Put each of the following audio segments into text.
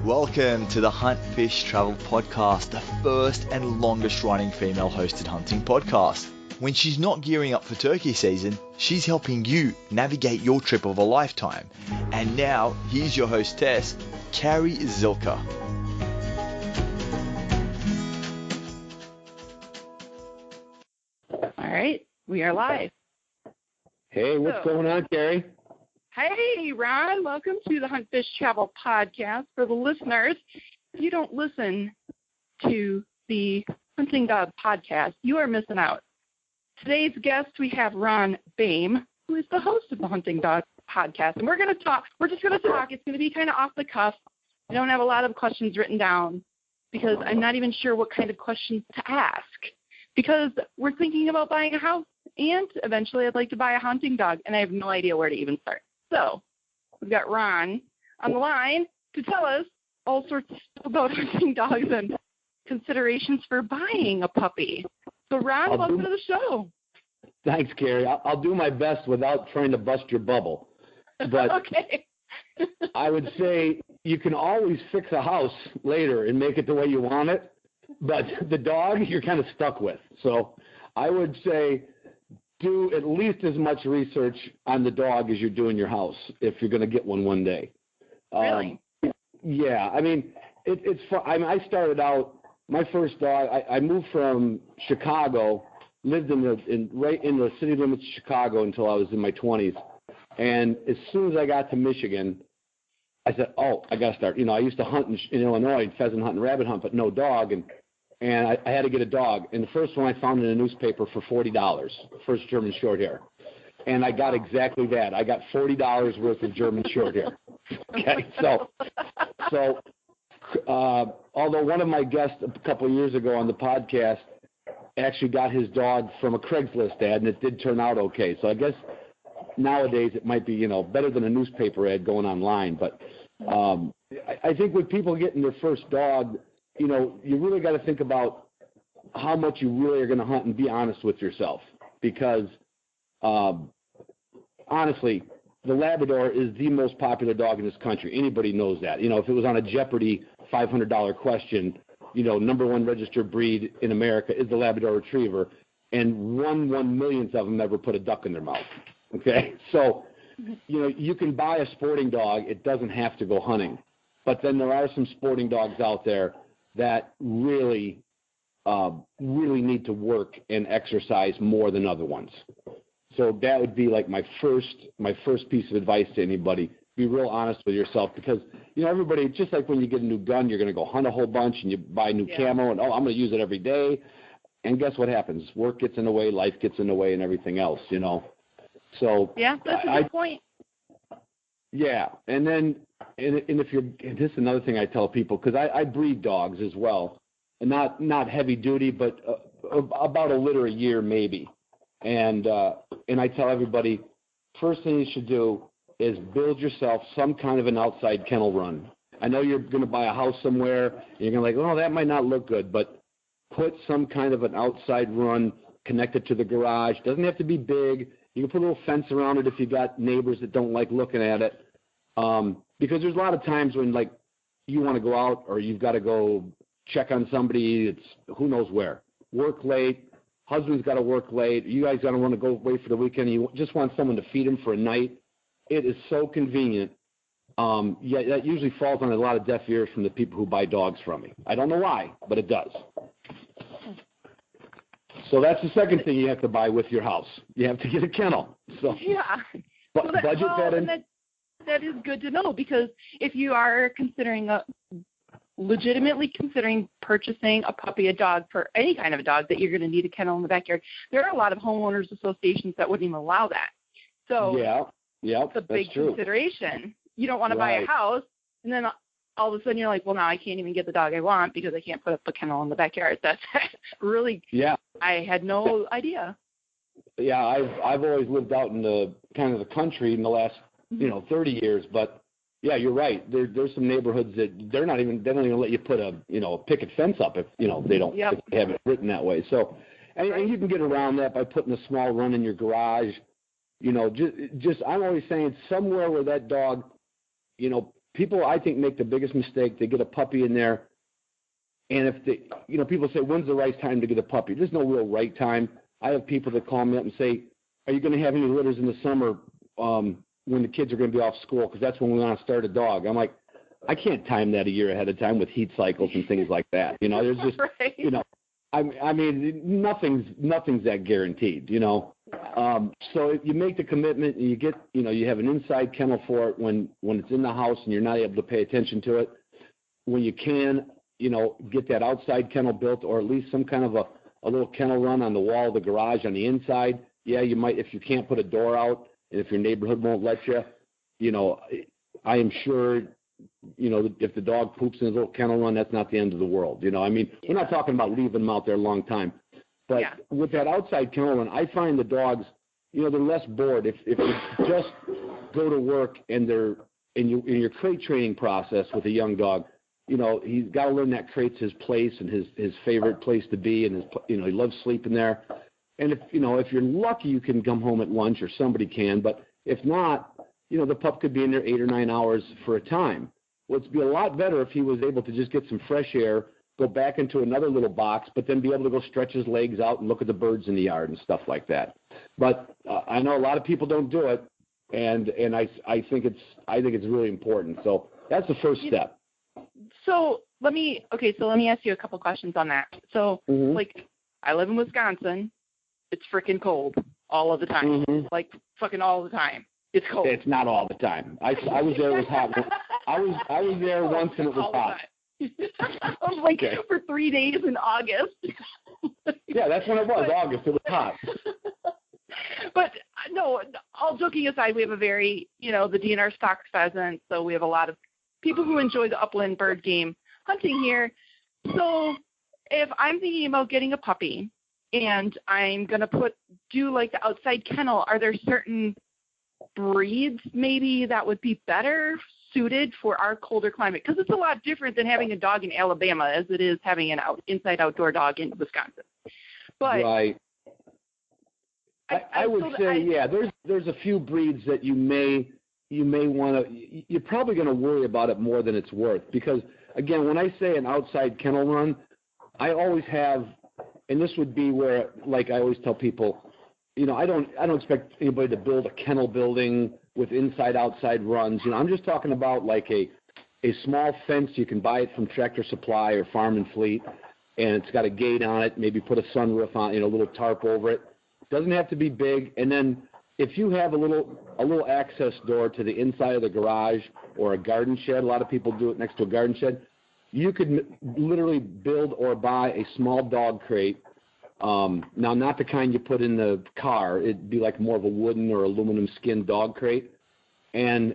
Welcome to the Hunt, Fish, Travel podcast, the first and longest running female hosted hunting podcast. When she's not gearing up for turkey season, she's helping you navigate your trip of a lifetime. And now, here's your hostess, Carrie Zilka. All right, we are live. Hey, what's going on, Carrie? Hey, Ron. Welcome to the Hunt, Fish, Travel podcast. For the listeners, if you don't listen to the Hunting Dog podcast, you are missing out. Today's guest, we have Ron Boehme, who is the host of the Hunting Dog podcast. And we're going to talk. We're just going to talk. It's going to be kind of off the cuff. I don't have a lot of questions written down because I'm not even sure what kind of questions to ask. Because we're thinking about buying a house, and eventually I'd like to buy a hunting dog, and I have no idea where to even start. So we've got Ron on the line to tell us all sorts of stuff about hunting dogs and considerations for buying a puppy. So, Ron, welcome to the show. Thanks, Carrie. I'll do my best without trying to bust your bubble. But okay. I would say you can always fix a house later and make it the way you want it, but the dog you're kind of stuck with. So I would say do at least as much research on the dog as you're doing your house if you're going to get one day. Really? Yeah. I mean, it's fun. I started out, my first dog, I moved from Chicago, lived right in the city limits of Chicago until I was in my 20s. And as soon as I got to Michigan, I said, oh, I got to start. I used to hunt in Illinois, pheasant hunt and rabbit hunt, but no dog. And I had to get a dog. And the first one I found in a newspaper for $40, first German short hair. And I got exactly that. I got $40 worth of German short hair. Okay, so although one of my guests a couple of years ago on the podcast actually got his dog from a Craigslist ad, and it did turn out okay. So I guess nowadays it might be, better than a newspaper ad going online. But I think when people getting their first dog, you really got to think about how much you really are going to hunt and be honest with yourself. Because, honestly, the Labrador is the most popular dog in this country. Anybody knows that. If it was on a Jeopardy $500 question, number one registered breed in America is the Labrador Retriever, and 1/1,000,000th of them never put a duck in their mouth. Okay? So, you can buy a sporting dog. It doesn't have to go hunting. But then there are some sporting dogs out there that really need to work and exercise more than other ones. So that would be like my first piece of advice to anybody. Be real honest with yourself, because everybody, just like when you get a new gun, you're going to go hunt a whole bunch and you buy new camo and I'm going to use it every day. And guess what happens? Work gets in the way, life gets in the way, and everything else. So yeah, that's a good point. Yeah, and then if you're, and this is another thing I tell people, because I breed dogs as well, and not heavy duty, but about a litter a year maybe, and I tell everybody, first thing you should do is build yourself some kind of an outside kennel run. I know you're going to buy a house somewhere, and you're going to that might not look good, but put some kind of an outside run connected to the garage. Doesn't have to be big. You can put a little fence around it if you got neighbors that don't like looking at it. Because there's a lot of times when, you want to go out or you've got to go check on somebody, it's who knows where. Work late, husband's got to work late, you guys got to want to go away for the weekend, you just want someone to feed him for a night. It is so convenient. That usually falls on a lot of deaf ears from the people who buy dogs from me. I don't know why, but it does. So that's the second thing you have to buy with your house. You have to get a kennel. So yeah. Budget that in. That is good to know, because if you are legitimately considering purchasing a puppy, a dog, for any kind of a dog that you're going to need a kennel in the backyard, there are a lot of homeowners associations that wouldn't even allow that. So yeah, it's a big consideration. You don't want to buy a house, and then all of a sudden you're like, well, now I can't even get the dog I want because I can't put up a kennel in the backyard. That's really, I had no idea. Yeah, I've always lived out in the kind of the country in the last 30 years, but yeah, you're right. There's some neighborhoods that they don't even let you put a picket fence up if they don't if they have it written that way. So, and you can get around that by putting a small run in your garage. Just I'm always saying somewhere where that dog people, I think, make the biggest mistake. They get a puppy in there, and if they, people say, when's the right time to get a puppy? There's no real right time. I have people that call me up and say, are you going to have any litters in the summer when the kids are going to be off school? Because that's when we want to start a dog. I'm like, I can't time that a year ahead of time with heat cycles and things like that. There's just, right. I mean, nothing's that guaranteed, So you make the commitment and you get, you have an inside kennel for it when it's in the house and you're not able to pay attention to it. When you can, get that outside kennel built, or at least some kind of a little kennel run on the wall of the garage on the inside. Yeah, you might, if you can't put a door out and if your neighborhood won't let you, I am sure, if the dog poops in his little kennel run, that's not the end of the world. I mean, we're not talking about leaving them out there a long time. But with that outside kennel run, I find the dogs, they're less bored. If you just go to work and they're in your crate training process with a young dog, he's got to learn that crate's his place and his favorite place to be, and he loves sleeping there. And if you're lucky, you can come home at lunch, or somebody can. But if not, the pup could be in there 8 or 9 hours for a time. Well, it'd be a lot better if he was able to just get some fresh air, go back into another little box, but then be able to go stretch his legs out and look at the birds in the yard and stuff like that. But I know a lot of people don't do it, and I think it's really important. So that's the first step. So let me ask you a couple questions on that. So like, I live in Wisconsin. It's freaking cold all of the time. Like fucking all the time. It's cold. It's not all the time. I was there. It was hot. I was there once and it was hot. I was like, for 3 days in August. Yeah, that's when it was, August. It was hot. But no, all joking aside, we have a very, the DNR stock pheasant, so we have a lot of people who enjoy the upland bird game hunting here. So if I'm thinking about getting a puppy and I'm going to do like the outside kennel, are there certain breeds maybe that would be better suited for our colder climate? Because it's a lot different than having a dog in Alabama as it is having an inside outdoor dog in Wisconsin. But right. I would say, there's a few breeds that you may want to, you're probably going to worry about it more than it's worth. Because, again, when I say an outside kennel run, I always have, and this would be where, like I always tell people, I don't expect anybody to build a kennel building with inside-outside runs. I'm just talking about like a small fence. You can buy it from Tractor Supply or Farm and Fleet, and it's got a gate on it, maybe put a sunroof on, a little tarp over it. Doesn't have to be big. And then if you have a little access door to the inside of the garage or a garden shed, a lot of people do it next to a garden shed, you could literally build or buy a small dog crate. Now, not the kind you put in the car. It'd be like more of a wooden or aluminum skin dog crate. And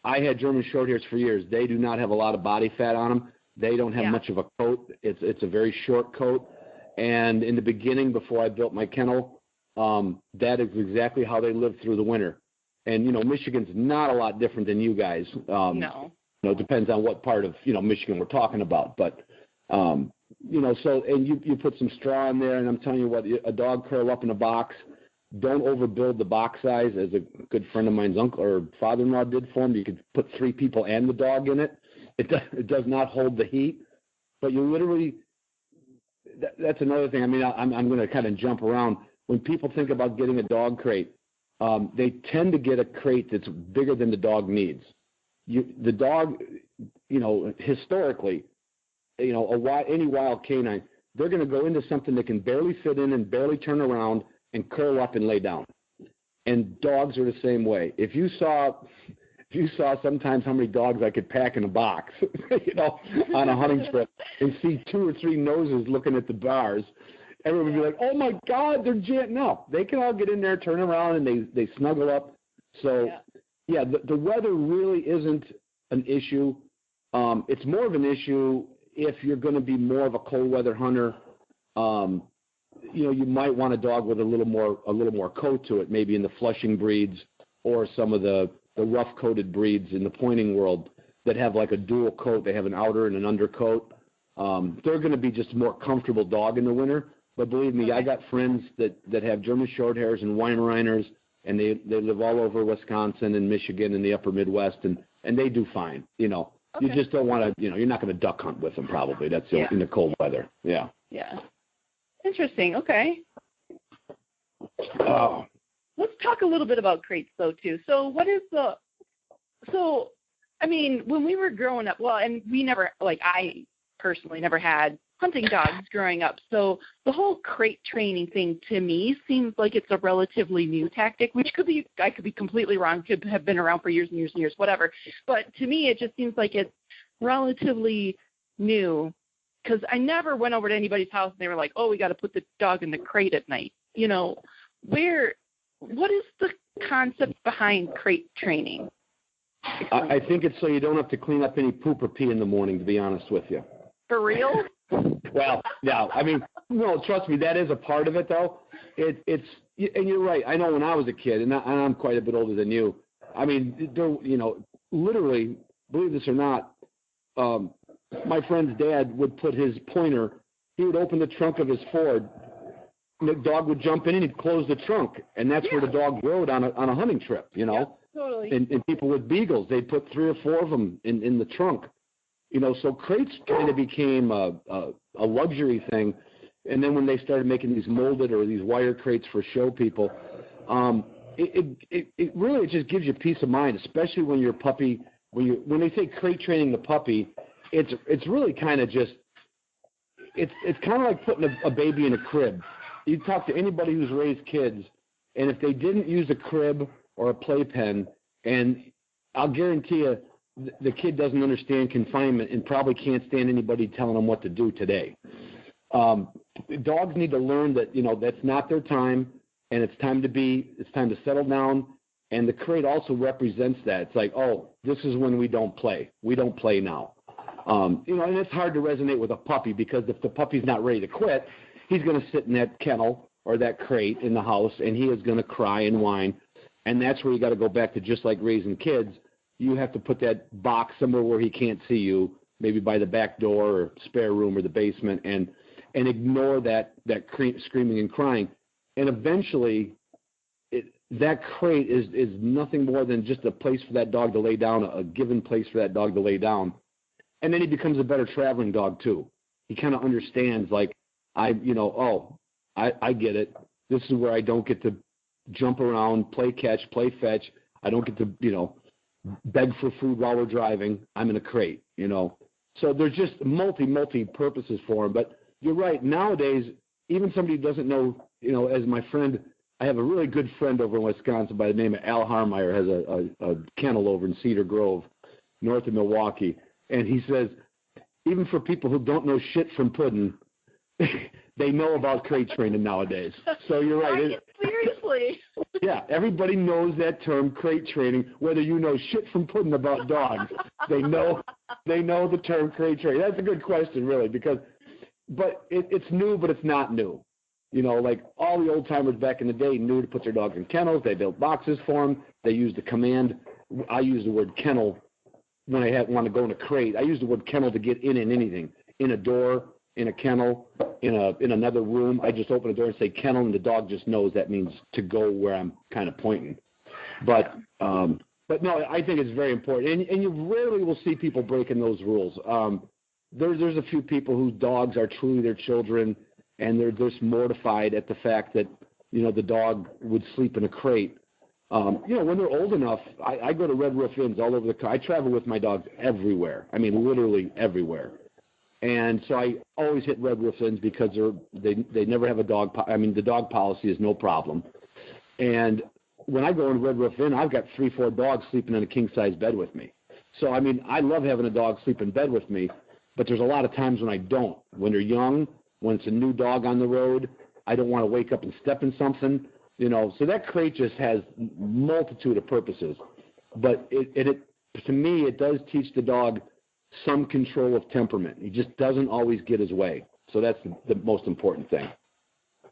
I had German Shorthairs for years. They do not have a lot of body fat on them. They don't have much of a coat. It's a very short coat. And in the beginning, before I built my kennel, that is exactly how they lived through the winter. And, Michigan's not a lot different than you guys. No. It depends on what part of, Michigan we're talking about. But, so, and you put some straw in there, and I'm telling you what, a dog curl up in a box. Don't overbuild the box size, as a good friend of mine's uncle or father-in-law did for him. You could put 3 people and the dog in it. It does not hold the heat. But you literally, that's another thing. I mean, I'm going to kind of jump around. When people think about getting a dog crate, they tend to get a crate that's bigger than the dog needs. The dog, historically, any wild canine, they're going to go into something that can barely fit in and barely turn around and curl up and lay down. And dogs are the same way. If you saw sometimes how many dogs I could pack in a box, on a hunting trip, and see 2 or 3 noses looking at the bars, everyone would be like, oh, my God, they're giant. No, they can all get in there, turn around, and they snuggle up. So, the weather really isn't an issue. It's more of an issue if you're going to be more of a cold weather hunter. You might want a dog with a little more coat to it, maybe in the Flushing breeds or some of the rough-coated breeds in the pointing world that have like a dual coat. They have an outer and an undercoat. They're going to be just a more comfortable dog in the winter. But believe me, I got friends that have German Shorthairs and Weimaraners and they live all over Wisconsin and Michigan and the upper Midwest, and they do fine. Okay. You just don't want to, you're not going to duck hunt with them probably. That's in the cold weather. Yeah. Yeah. Interesting. Okay. Oh. Let's talk a little bit about crates, though, too. So when we were growing up, and we never, I personally never had hunting dogs growing up. So the whole crate training thing to me seems like it's a relatively new tactic, which I could be completely wrong, could have been around for years and years and years, whatever. But to me, it just seems like it's relatively new, because I never went over to anybody's house and they were like, oh, we got to put the dog in the crate at night. What is the concept behind crate training? I think it's so you don't have to clean up any poop or pee in the morning, to be honest with you. For real? Well, yeah. No, trust me, that is a part of it, though. And you're right. I know when I was a kid, and I'm quite a bit older than you. Literally, believe this or not, my friend's dad would put his pointer. He would open the trunk of his Ford. And the dog would jump in and he'd close the trunk, and that's where the dog rode on a hunting trip. Yep, totally. And people with beagles, they'd put 3 or 4 of them in the trunk. So crates kind of became a luxury thing. And then when they started making these molded or these wire crates for show people, it really just gives you peace of mind, especially when your puppy, when they say crate training the puppy, it's really kind of just, it's kind of like putting a baby in a crib. You talk to anybody who's raised kids, and if they didn't use a crib or a playpen, and I'll guarantee you, the kid doesn't understand confinement and probably can't stand anybody telling them what to do today. Dogs need to learn that, that's not their time, and it's time to settle down. And the crate also represents that. It's like, oh, this is when we don't play. We don't play now. And it's hard to resonate with a puppy, because if the puppy's not ready to quit, he's going to sit in that kennel or that crate in the house, and he is going to cry and whine. And that's where you got to go back to, just like raising kids. You have to put that box somewhere where he can't see you, maybe by the back door or spare room or the basement, and ignore that screaming and crying. And eventually, that crate is nothing more than just a place for that dog to lay down, a given place for that dog to lay down. And then he becomes a better traveling dog too. He kind of understands, I get it. This is where I don't get to jump around, play catch, play fetch. I don't get to, beg for food while we're driving. I'm in a crate, So there's just multi purposes for him. But you're right. Nowadays, even somebody who doesn't know, as my friend, I have a really good friend over in Wisconsin by the name of Al Harmeyer, has a kennel over in Cedar Grove, north of Milwaukee. And he says, even for people who don't know shit from pudding, they know about crate training nowadays. So you're right. Seriously? Yeah, everybody knows that term, crate training, whether you know shit from pudding about dogs. They know the term crate training. That's a good question, really, but it's new, but it's not new. Like all the old timers back in the day knew to put their dogs in kennels. They built boxes for them. They used the command. I use the word kennel when I want to go in a crate. I use the word kennel to get in anything, in a door, in a kennel, in another room. I just open the door and say kennel, and the dog just knows that means to go where I'm kind of pointing. But no, I think it's very important, and you rarely will see people breaking those rules. There's a few people whose dogs are truly their children, and they're just mortified at the fact that the dog would sleep in a crate. When they're old enough, I go to Red Roof Inns all over I travel with my dogs everywhere. I mean, literally everywhere. And so I always hit Red Roof Inns because they never have a dog. The dog policy is no problem. And when I go in Red Roof Inn, I've got 3-4 dogs sleeping in a king-size bed with me. So, I love having a dog sleep in bed with me, but there's a lot of times when I don't. When they're young, when it's a new dog on the road, I don't want to wake up and step in something. So that crate just has multitude of purposes. But to me, it does teach the dog some control of temperament. He just doesn't always get his way. So that's the most important thing.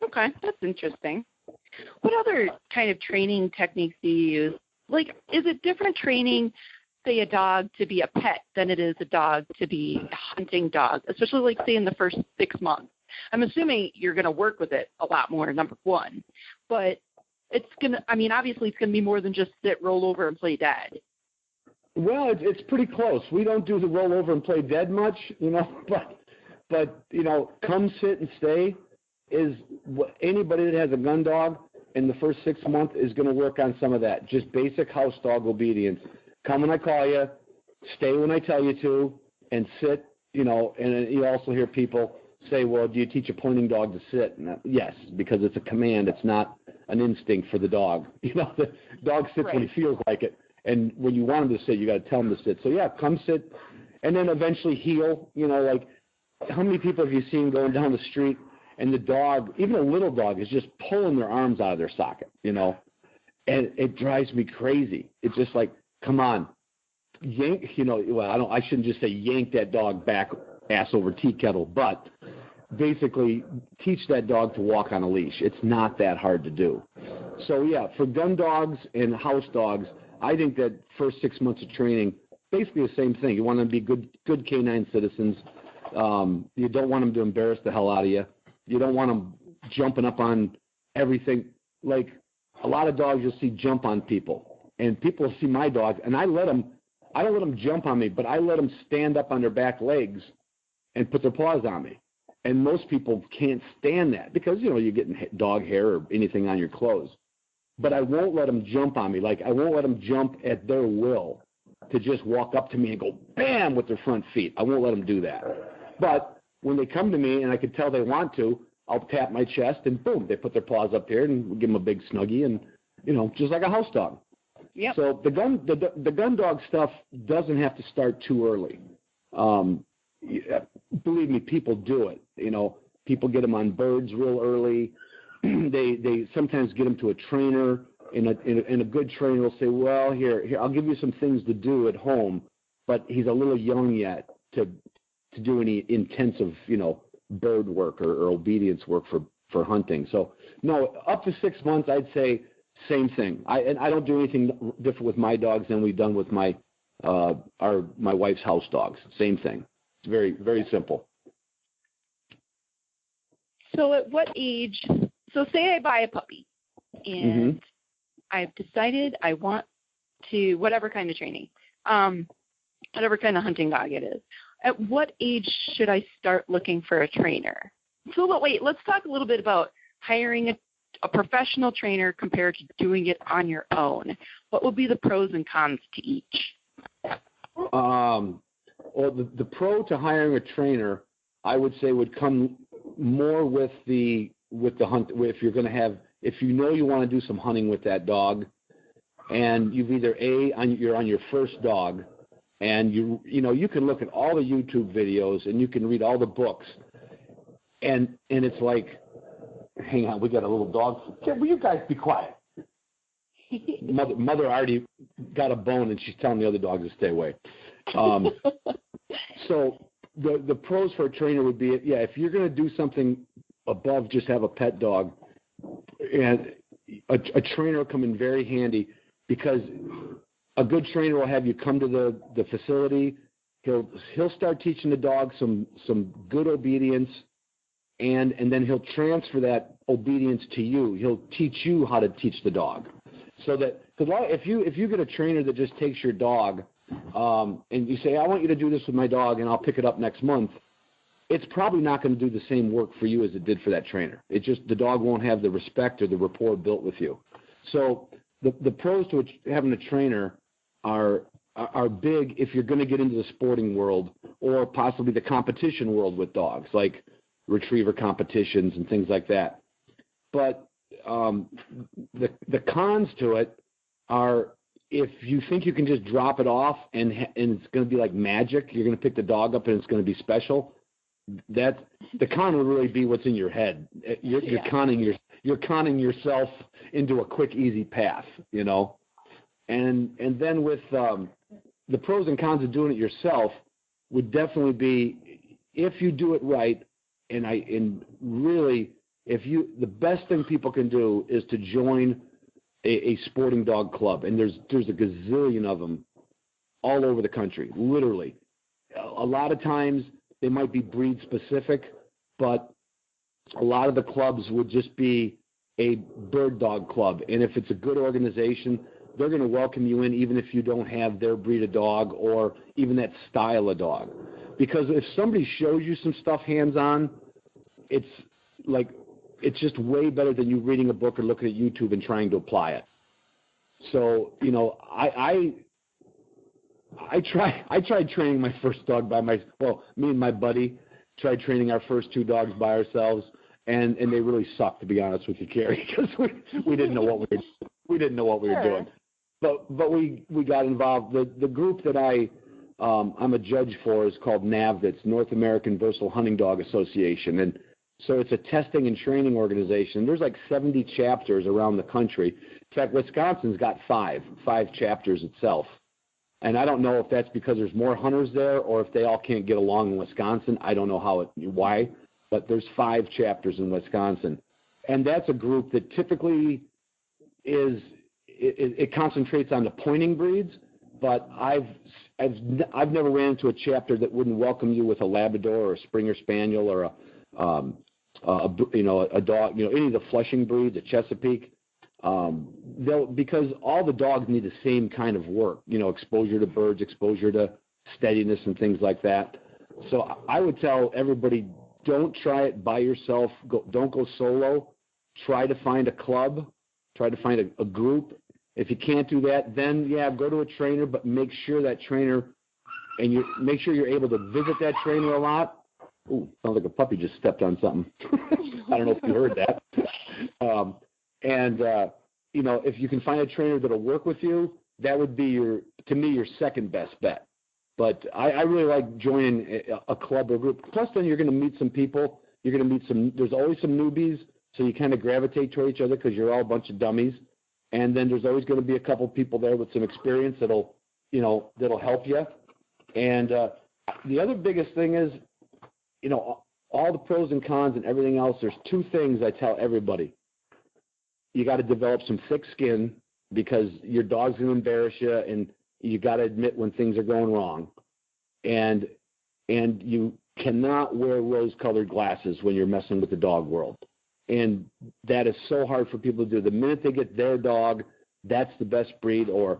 Okay, that's interesting. What other kind of training techniques do you use? Like, is it different training, say, a dog to be a pet than it is a dog to be a hunting dog, especially, like, say, in the first 6 months? I'm assuming you're going to work with it a lot more, number one. But obviously it's gonna be more than just sit, roll over, and play dead. Well, it's pretty close. We don't do the roll over and play dead much, but come sit and stay is what anybody that has a gun dog in the first 6 months is going to work on some of that. Just basic house dog obedience. Come when I call you, stay when I tell you to, and sit, and you also hear people say, well, do you teach a pointing dog to sit? And yes, because it's a command. It's not an instinct for the dog. The dog sits when he feels like it. And when you want him to sit, you got to tell him to sit. So, yeah, come sit, and then eventually heel. Like how many people have you seen going down the street and the dog, even a little dog, is just pulling their arms out of their socket, and it drives me crazy. It's just like, come on, yank, I shouldn't just say yank that dog back ass over tea kettle, but basically teach that dog to walk on a leash. It's not that hard to do. So, yeah, for gun dogs and house dogs, I think that first 6 months of training, basically the same thing. You want them to be good canine citizens. You don't want them to embarrass the hell out of you. You don't want them jumping up on everything. Like a lot of dogs you'll see jump on people, and people see my dog, and I don't let them jump on me, but I let them stand up on their back legs and put their paws on me. And most people can't stand that because, you're getting dog hair or anything on your clothes. But I won't let them jump on me. Like I won't let them jump at their will to just walk up to me and go bam with their front feet. I won't let them do that. But when they come to me and I can tell they want to, I'll tap my chest and boom, they put their paws up here and we'll give them a big snuggie and, just like a house dog. Yep. So the gun dog stuff doesn't have to start too early. Believe me, people do it. People get them on birds real early. They sometimes get them to a trainer, and a good trainer will say, well, here, I'll give you some things to do at home, but he's a little young yet to do any intensive, bird work or obedience work for hunting. So, no, up to 6 months, I'd say same thing. I don't do anything different with my dogs than we've done with my wife's house dogs. Same thing. It's very, very simple. So at what age, so say I buy a puppy and I've decided I want to, whatever kind of training, whatever kind of hunting dog it is, at what age should I start looking for a trainer? So wait, let's talk a little bit about hiring a professional trainer compared to doing it on your own. What would be the pros and cons to each? Well, the pro to hiring a trainer, I would say, would come more with the hunt. If you're going to have, if you want to do some hunting with that dog, and you've either you're on your first dog, and you can look at all the YouTube videos and you can read all the books, and it's like, hang on, we got a little dog. Will you guys be quiet? Mother already got a bone and she's telling the other dogs to stay away. So the pros for a trainer would be, if you're going to do something above just have a pet dog, and a trainer will come in very handy, because a good trainer will have you come to the facility. He'll start teaching the dog some good obedience, and then he'll transfer that obedience to you. He'll teach you how to teach the dog. So that, because if you get a trainer that just takes your dog, and you say, I want you to do this with my dog and I'll pick it up next month, it's probably not going to do the same work for you as it did for that trainer. It just, the dog won't have the respect or the rapport built with you. So the pros to having a trainer are big if you're going to get into the sporting world or possibly the competition world with dogs, like retriever competitions and things like that. But the cons to it are, if you think you can just drop it off and it's going to be like magic, you're going to pick the dog up and it's going to be special, that the con would really be what's in your head. You're conning yourself into a quick, easy path, And then with the pros and cons of doing it yourself would definitely be, if you do it right, and really, the best thing people can do is to join a sporting dog club, and there's a gazillion of them all over the country, literally. A lot of times they might be breed specific, but a lot of the clubs would just be a bird dog club. And if it's a good organization, they're going to welcome you in even if you don't have their breed of dog or even that style of dog. Because if somebody shows you some stuff hands-on, it's just way better than you reading a book or looking at YouTube and trying to apply it. So, you know, I tried training my first dog me and my buddy tried training our first 2 dogs by ourselves, and they really sucked, to be honest with you, Carrie, because we didn't know what we were doing. But we got involved. The group that I'm a judge for is called NAVDA, North American Versatile Hunting Dog Association, and so it's a testing and training organization. There's like 70 chapters around the country. In fact, Wisconsin's got 5 chapters itself. And I don't know if that's because there's more hunters there or if they all can't get along in Wisconsin. I don't know why, but there's 5 chapters in Wisconsin. And that's a group that typically it concentrates on the pointing breeds, but I've never ran into a chapter that wouldn't welcome you with a Labrador or a Springer Spaniel or a dog, any of the Flushing breeds, a Chesapeake. Because all the dogs need the same kind of work, exposure to birds, exposure to steadiness and things like that. So I would tell everybody, don't try it by yourself. Don't go solo. Try to find a club. Try to find a group. If you can't do that, then, go to a trainer, but make sure that trainer, and make sure you're able to visit that trainer a lot. Ooh, sounds like a puppy just stepped on something. I don't know if you heard that. If you can find a trainer that'll work with you, that would be your second best bet. But I really like joining a club or group. Plus, then you're going to meet some people. You're going to meet there's always some newbies, so you kind of gravitate toward each other because you're all a bunch of dummies. And then there's always going to be a couple people there with some experience that'll help you. And the other biggest thing is, all the pros and cons and everything else, there's 2 things I tell everybody. You got to develop some thick skin because your dog's going to embarrass you, and you got to admit when things are going wrong. And you cannot wear rose-colored glasses when you're messing with the dog world. And that is so hard for people to do. The minute they get their dog, that's the best breed, or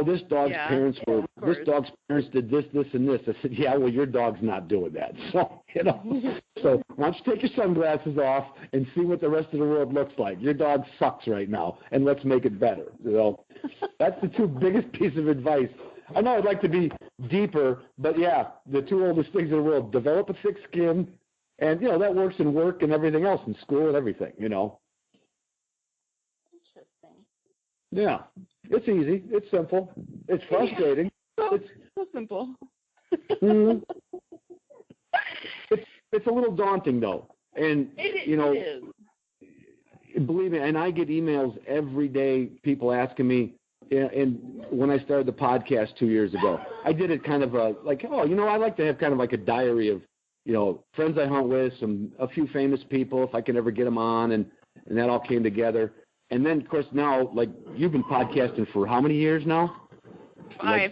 this dog's parents did this, and this. I said, well, your dog's not doing that. So, so why don't you take your sunglasses off and see what the rest of the world looks like. Your dog sucks right now, and let's make it better. That's the 2 biggest pieces of advice. I know I'd like to be deeper, but the 2 oldest things in the world: develop a thick skin, and that works in work and everything else, in school and everything. Interesting. Yeah. It's easy. It's simple. It's frustrating. It's so simple. It's a little daunting, though. And, it is. Believe me, and I get emails every day, people asking me, and when I started the podcast 2 years ago, I did it kind of I like to have kind of like a diary of, friends I hunt with, a few famous people, if I can ever get them on, and that all came together. And then, of course, now, like, you've been podcasting for how many years now? 5.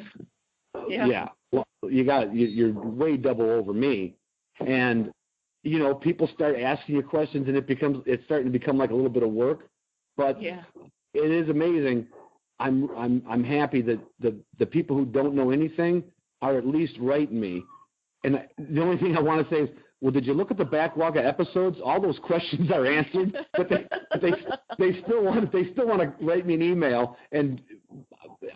Yeah. Well, you're way double over me. And, people start asking you questions, and it's starting to become like a little bit of work. But it is amazing. I'm happy that the people who don't know anything are at least writing me. And the only thing I want to say is, well, did you look at the backlog of episodes? All those questions are answered, but they still want to write me an email, and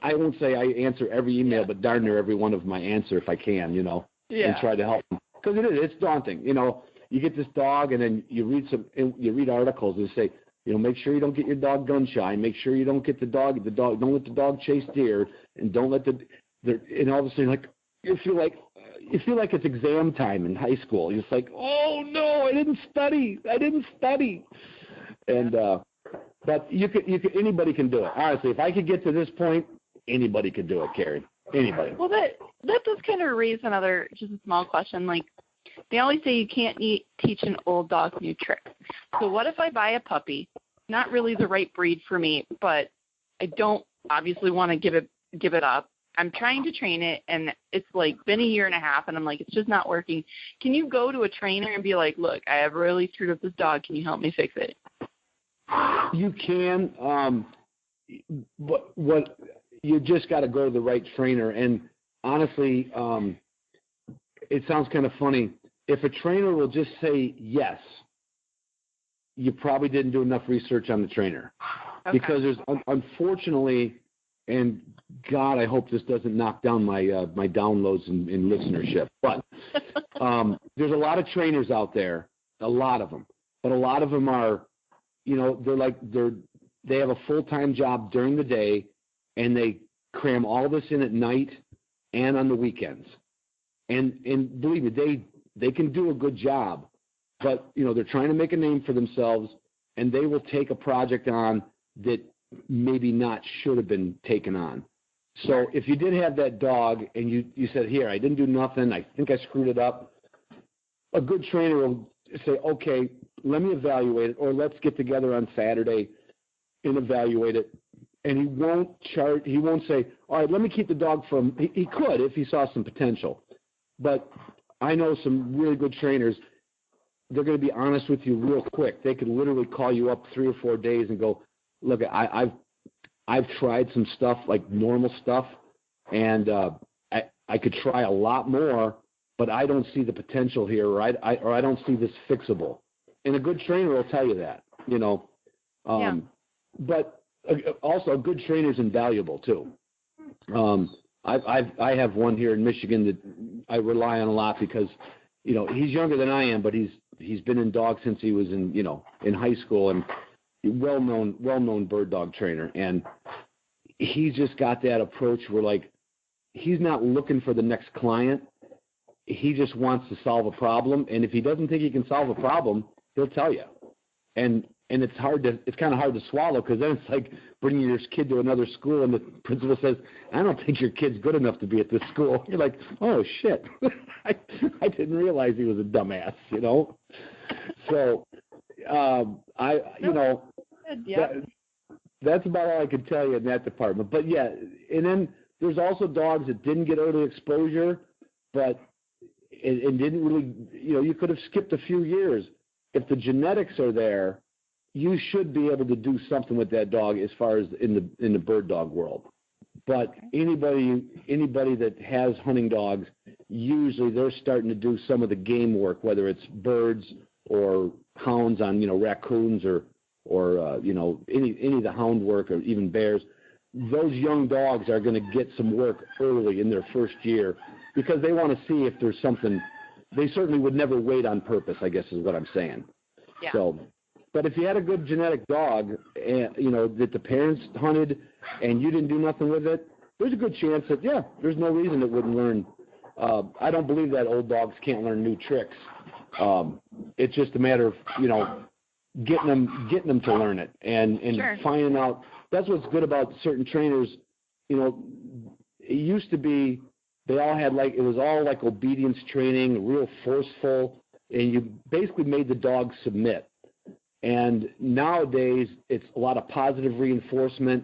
I won't say I answer every email, but darn near every one of my answer if I can, and try to help them, because it's daunting. You get this dog, and then you read articles that say, make sure you don't get your dog gun shy, make sure you don't get don't let the dog chase deer, and don't let and all of a sudden, you feel like it's exam time in high school. You're just like, oh no, I didn't study. And but anybody can do it. Honestly, if I could get to this point, anybody could do it, Carrie. Anybody. Well, that does kind of raise another, just a small question. Like, they always say you can't teach an old dog new tricks. So what if I buy a puppy, not really the right breed for me, but I don't obviously want to give it up. I'm trying to train it, and it's like been 1.5 years, and I'm like, it's just not working. Can you go to a trainer and be like, look, I have really screwed up this dog. Can you help me fix it? You can, but what you just got to go to the right trainer. And honestly, it sounds kind of funny. If a trainer will just say yes, you probably didn't do enough research on the trainer. Okay. Because there's, unfortunately, and God, I hope this doesn't knock down my my downloads and listenership, but there's a lot of trainers out there, a lot of them, but a lot of them are, you know, they have a full-time job during the day, and they cram all this in at night and on the weekends. And believe me, they can do a good job, but, you know, they're trying to make a name for themselves, and they will take a project on that maybe not should have been taken on. So if you did have that dog and you said, here, I didn't do nothing, I think I screwed it up, a good trainer will say, okay, let me evaluate it, or let's get together on Saturday and evaluate it. And he won't say, all right, let me keep the dog from, he could if he saw some potential. But I know some really good trainers, they're going to be honest with you real quick. They could literally call you up 3 or 4 days and go, look, I've tried some stuff, like normal stuff, and I could try a lot more, but I don't see the potential here, or I don't see this fixable. And a good trainer will tell you that, you know. But also, a good trainer is invaluable too. I have one here in Michigan that I rely on a lot because, you know, he's younger than I am, but he's been in dogs since he was in high school, and well-known bird dog trainer. And he's just got that approach where, like, he's not looking for the next client. He just wants to solve a problem, and if he doesn't think he can solve a problem, he'll tell you. And it's kind of hard to swallow, because then it's like bringing your kid to another school and the principal says, I don't think your kid's good enough to be at this school. You're like, oh, shit. I didn't realize he was a dumbass, you know. So that's about all I can tell you in that department. But, yeah, and then there's also dogs that didn't get early exposure, but it didn't really, you know, you could have skipped a few years. If the genetics are there, you should be able to do something with that dog as far as in the bird dog world. But anybody that has hunting dogs, usually they're starting to do some of the game work, whether it's birds or hounds on, you know, raccoons or you know, any of the hound work, or even bears. Those young dogs are going to get some work early in their first year, because they want to see if there's something. They certainly would never wait on purpose, I guess is what I'm saying. Yeah. So, but if you had a good genetic dog, you know, that the parents hunted and you didn't do nothing with it, there's a good chance that, yeah, there's no reason it wouldn't learn. I don't believe that old dogs can't learn new tricks. It's just a matter of, you know, getting them to learn it and sure. Finding out. That's what's good about certain trainers. You know, it used to be they all had, like, it was all like obedience training, real forceful, and you basically made the dog submit. And nowadays it's a lot of positive reinforcement,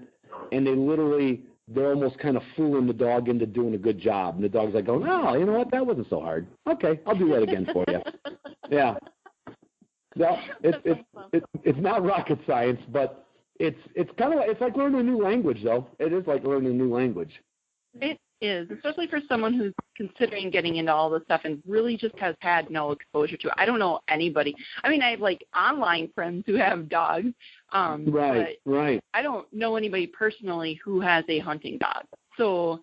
and they're almost kind of fooling the dog into doing a good job. And the dog's like, going, oh, you know what, that wasn't so hard. Okay, I'll do that again for you. Yeah. No, it's not rocket science, but it's kind of like, it's like learning a new language, though. It is like learning a new language. It is, especially for someone who's considering getting into all this stuff and really just has had no exposure to it. I don't know anybody. I mean, I have, like, online friends who have dogs. Right. I don't know anybody personally who has a hunting dog. So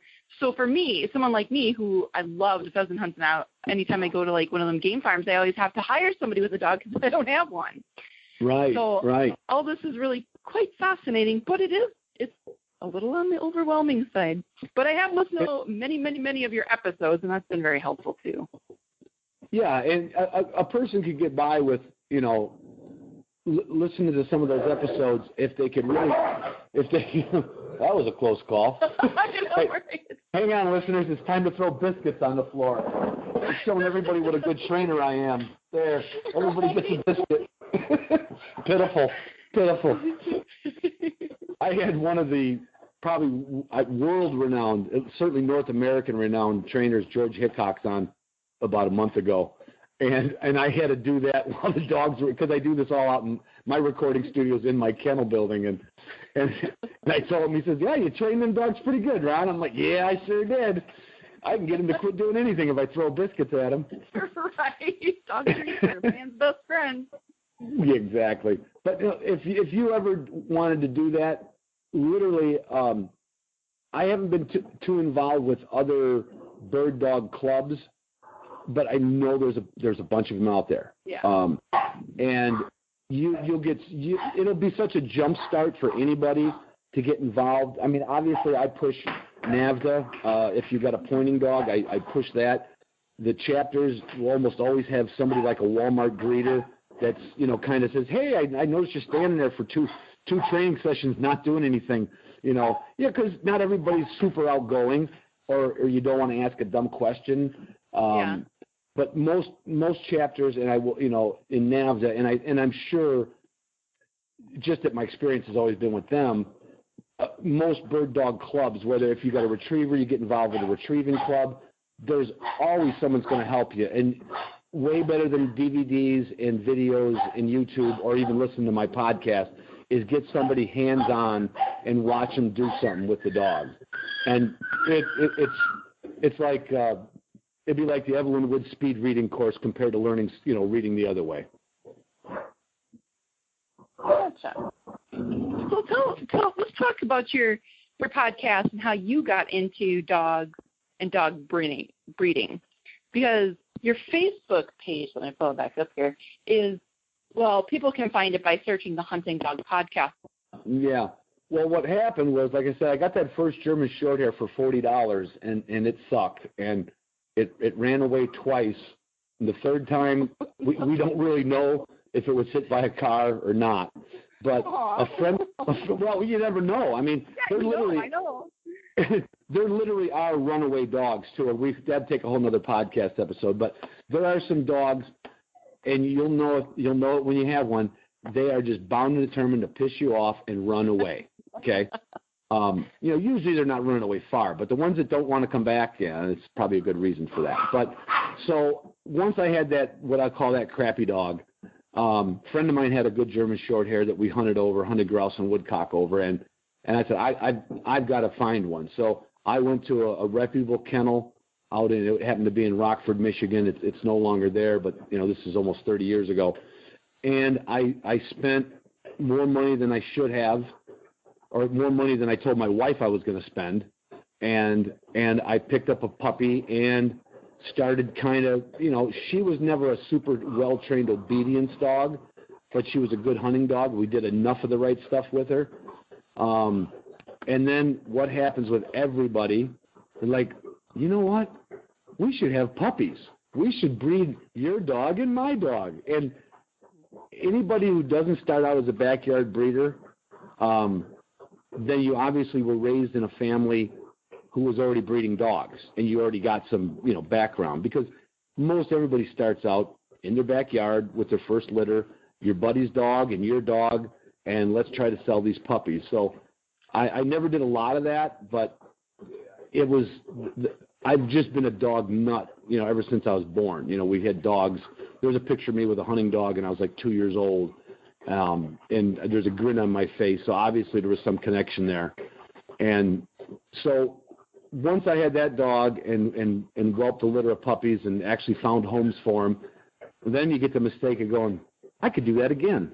for me, someone like me who I love the pheasant hunting out, anytime I go to, like, one of them game farms, I always have to hire somebody with a dog because I don't have one. Right. So all this is really quite fascinating, but it's a little on the overwhelming side. But I have listened to many of your episodes, and that's been very helpful too. Yeah, and a person could get by with, you know, listening to some of those episodes if they could really, that was a close call. Hey, hang on, listeners, it's time to throw biscuits on the floor. I'm showing everybody what a good trainer I am. There, everybody gets a biscuit. Pitiful. I had one of the probably world-renowned, certainly North American-renowned trainers, George Hickox, on about a month ago. And I had to do that while the dogs were, because I do this all out in my recording studio's in my kennel building, and I told him, he says, yeah, you trained them dogs pretty good, Ron. I'm like, yeah, I sure did. I can get him to quit doing anything if I throw biscuits at him. Right. Dog treats are man's best friend. Yeah, exactly. But if you ever wanted to do that, literally, I haven't been too involved with other bird dog clubs, but I know there's a bunch of them out there. Yeah. And it'll be such a jump start for anybody to get involved. I mean, obviously, I push NAVDA. If you've got a pointing dog, I push that. The chapters will almost always have somebody like a Walmart greeter that's, kind of says, hey, I noticed you're standing there for two training sessions not doing anything, because not everybody's super outgoing, or you don't want to ask a dumb question. But most chapters, and I will, in NAVDA, and I'm sure, just that my experience has always been with them, most bird dog clubs, whether if you got a retriever, you get involved with a retrieving club, there's always someone's going to help you. And way better than DVDs and videos and YouTube or even listen to my podcast is get somebody hands-on and watch them do something with the dog. And it's like it'd be like the Evelyn Wood speed reading course compared to learning, reading the other way. Gotcha. So let's talk about your podcast and how you got into dogs and dog breeding. Because your Facebook page, let me pull it back up here, is, well, people can find it by searching the Hunting Dog Podcast. Yeah. Well, what happened was, like I said, I got that first German Shorthair for $40, and it sucked. And it ran away twice. And the third time, we don't really know if it was hit by a car or not. But a friend, well, you never know. I mean, I know. There literally are runaway dogs, too. That'd take a whole other podcast episode. But there are some dogs, and you'll know it when you have one. They are just bound and determined to piss you off and run away, okay? Usually they're not running away far, but the ones that don't want to come back, it's probably a good reason for that. But so once I had that, what I call that crappy dog, a friend of mine had a good German Shorthair that we hunted grouse and woodcock over, and I said, I've got to find one. So I went to a reputable kennel out in, it happened to be in Rockford, Michigan. It's no longer there, but this is almost 30 years ago. And I spent more money than I should have, or more money than I told my wife I was going to spend. And I picked up a puppy and started kind of, she was never a super well-trained obedience dog, but she was a good hunting dog. We did enough of the right stuff with her. And then what happens with everybody, they're like, you know what? We should have puppies. We should breed your dog and my dog. And anybody who doesn't start out as a backyard breeder, then you obviously were raised in a family who was already breeding dogs, and you already got some, background, because most everybody starts out in their backyard with their first litter, your buddy's dog and your dog, and let's try to sell these puppies. So I never did a lot of that, but I've just been a dog nut, ever since I was born. We had dogs. There was a picture of me with a hunting dog, and I was like 2 years old. And there's a grin on my face, so obviously there was some connection there. And so once I had that dog and grew up the litter of puppies and actually found homes for them, then you get the mistake of going, I could do that again.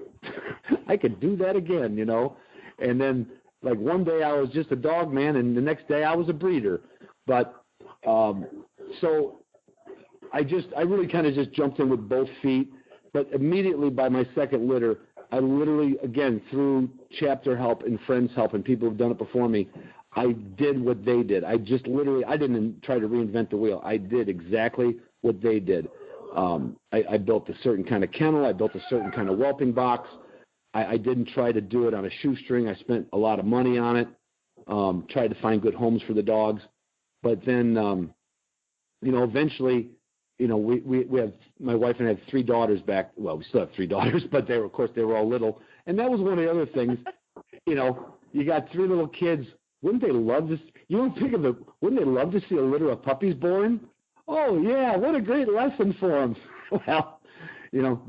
I could do that again, And then, like, one day I was just a dog man, and the next day I was a breeder. But so I really kind of just jumped in with both feet. But immediately by my second litter, I literally, again, through chapter help and friends help and people who've done it before me, I did what they did. I didn't try to reinvent the wheel. I did exactly what they did. I built a certain kind of kennel. I built a certain kind of whelping box. I didn't try to do it on a shoestring. I spent a lot of money on it, tried to find good homes for the dogs. But then, eventually, we have, my wife and I have 3 daughters back. Well, we still have 3 daughters, but they were all little. And that was one of the other things, you got 3 little kids. Wouldn't they love this? Wouldn't they love to see a litter of puppies born? Oh, yeah, what a great lesson for them. Well,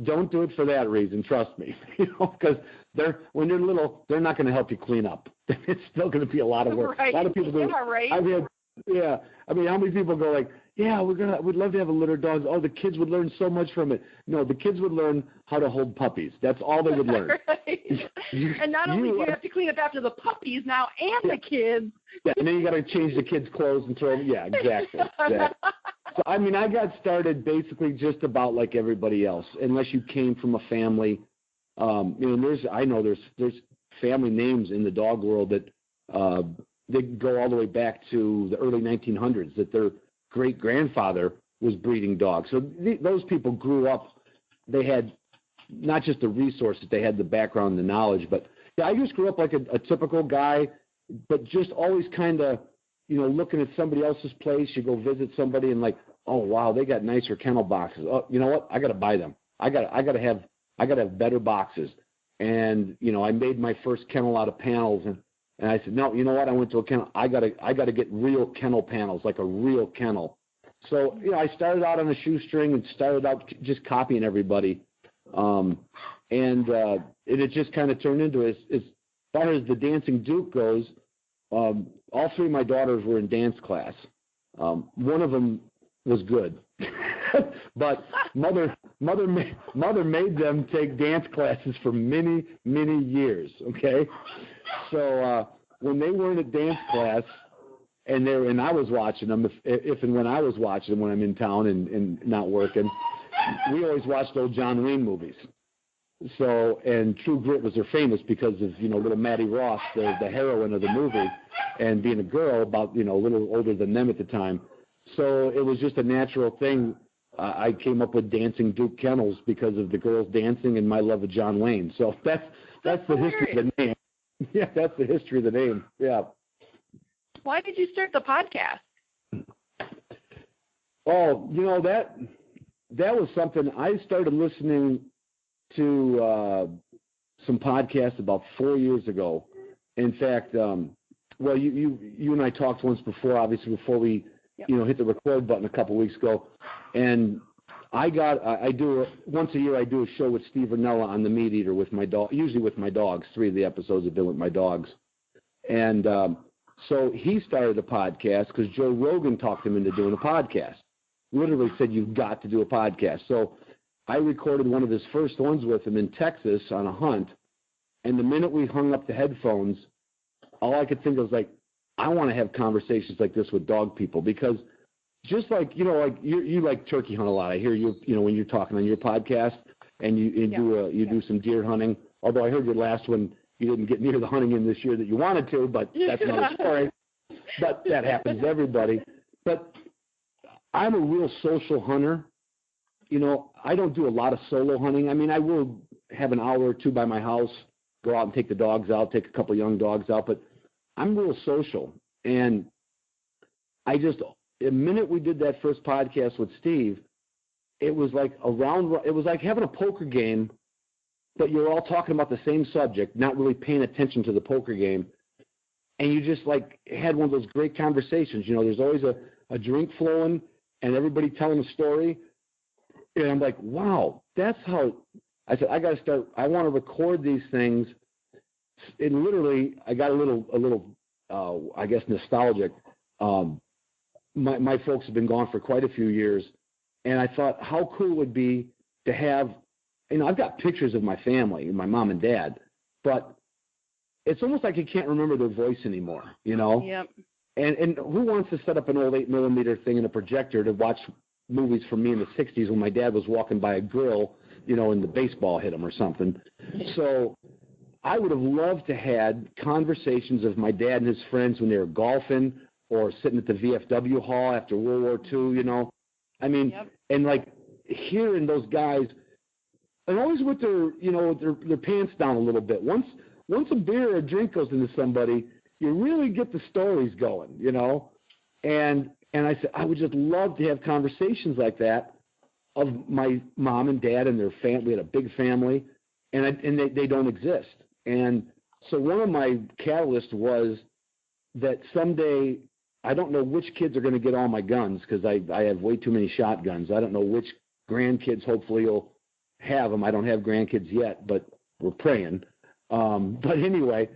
don't do it for that reason. Trust me, because when they're little, they're not going to help you clean up. It's still going to be a lot of work. Right. A lot of people do. Yeah, right. I mean, how many people go like, yeah, we'd love to have a litter dog. Oh, the kids would learn so much from it. No, the kids would learn how to hold puppies. That's all they would learn. Right. And not only do you have to clean up after the puppies now and the kids. Yeah, and then you got to change the kids' clothes and throw them. Yeah, exactly. So, I mean, I got started basically just about like everybody else, unless you came from a family. There's family names in the dog world that they go all the way back to the early 1900s, that their great-grandfather was breeding dogs. So those people grew up, they had not just the resources, they had the background and the knowledge. But, yeah, I just grew up like a typical guy, but just always kind of, looking at somebody else's place. You go visit somebody and like, oh, wow, they got nicer kennel boxes. Oh, you know what? I got to buy them. I got to have better boxes. And, I made my first kennel out of panels, and I said, no, you know what? I went to a kennel. I gotta get real kennel panels, like a real kennel. So, I started out on a shoestring and started out just copying everybody. And it just kind of turned into, as far as the Dancing Duke goes, all three of my daughters were in dance class. One of them was good. But mother made them take dance classes for many, many years, okay? So when they weren't at dance class and I was watching them, if and when I was watching them when I'm in town and not working, we always watched old John Wayne movies. So, and True Grit was famous because of, little Maddie Ross, the heroine of the movie, and being a girl about, a little older than them at the time. So it was just a natural thing. I came up with Dancing Duke Kennels because of the girls dancing and my love of John Wayne. So that's the history of the name. Yeah, that's the history of the name. Yeah. Why did you start the podcast? Oh, that was something. I started listening to some podcasts about 4 years ago. In fact, well, you and I talked once before, obviously, before we hit the record button a couple weeks ago, and I do once a year. I do a show with Steve Ranella on the Meat Eater with my dog, usually with my dogs. 3 of the episodes have been with my dogs, and so he started a podcast because Joe Rogan talked him into doing a podcast. Literally said, you've got to do a podcast. So I recorded one of his first ones with him in Texas on a hunt, and the minute we hung up the headphones, all I could think of was like, I want to have conversations like this with dog people, because just like, like you like turkey hunt a lot. I hear you, when you're talking on your podcast, and you do some deer hunting. Although I heard your last one, you didn't get near the hunting in this year that you wanted to, but that's another story. But that happens to everybody. But I'm a real social hunter. I don't do a lot of solo hunting. I mean, I will have an hour or two by my house, go out and take the dogs out, take a couple of young dogs out, but I'm real social. And the minute we did that first podcast with Steve, it was like having a poker game, but you're all talking about the same subject, not really paying attention to the poker game. And you just like had one of those great conversations. There's always a drink flowing and everybody telling a story. And I'm like, wow, that's how I said, I got to start. I want to record these things. And literally, I got a little, I guess, nostalgic. My folks have been gone for quite a few years. And I thought how cool it would be to have, I've got pictures of my family, my mom and dad, but it's almost like you can't remember their voice anymore, Yep. And who wants to set up an old 8mm thing and a projector to watch movies from me in the 60s when my dad was walking by a grill, and the baseball hit him or something. So I would have loved to had conversations of my dad and his friends when they were golfing or sitting at the VFW hall after World War II, I mean, yep. And like hearing those guys, and always with their, their pants down a little bit. Once a beer or a drink goes into somebody, you really get the stories going, And I said, I would just love to have conversations like that of my mom and dad and their family. We had a big family, and they don't exist. And so one of my catalysts was that someday, I don't know which kids are going to get all my guns because I have way too many shotguns. I don't know which grandkids hopefully will have them. I don't have grandkids yet, but we're praying. But anyway,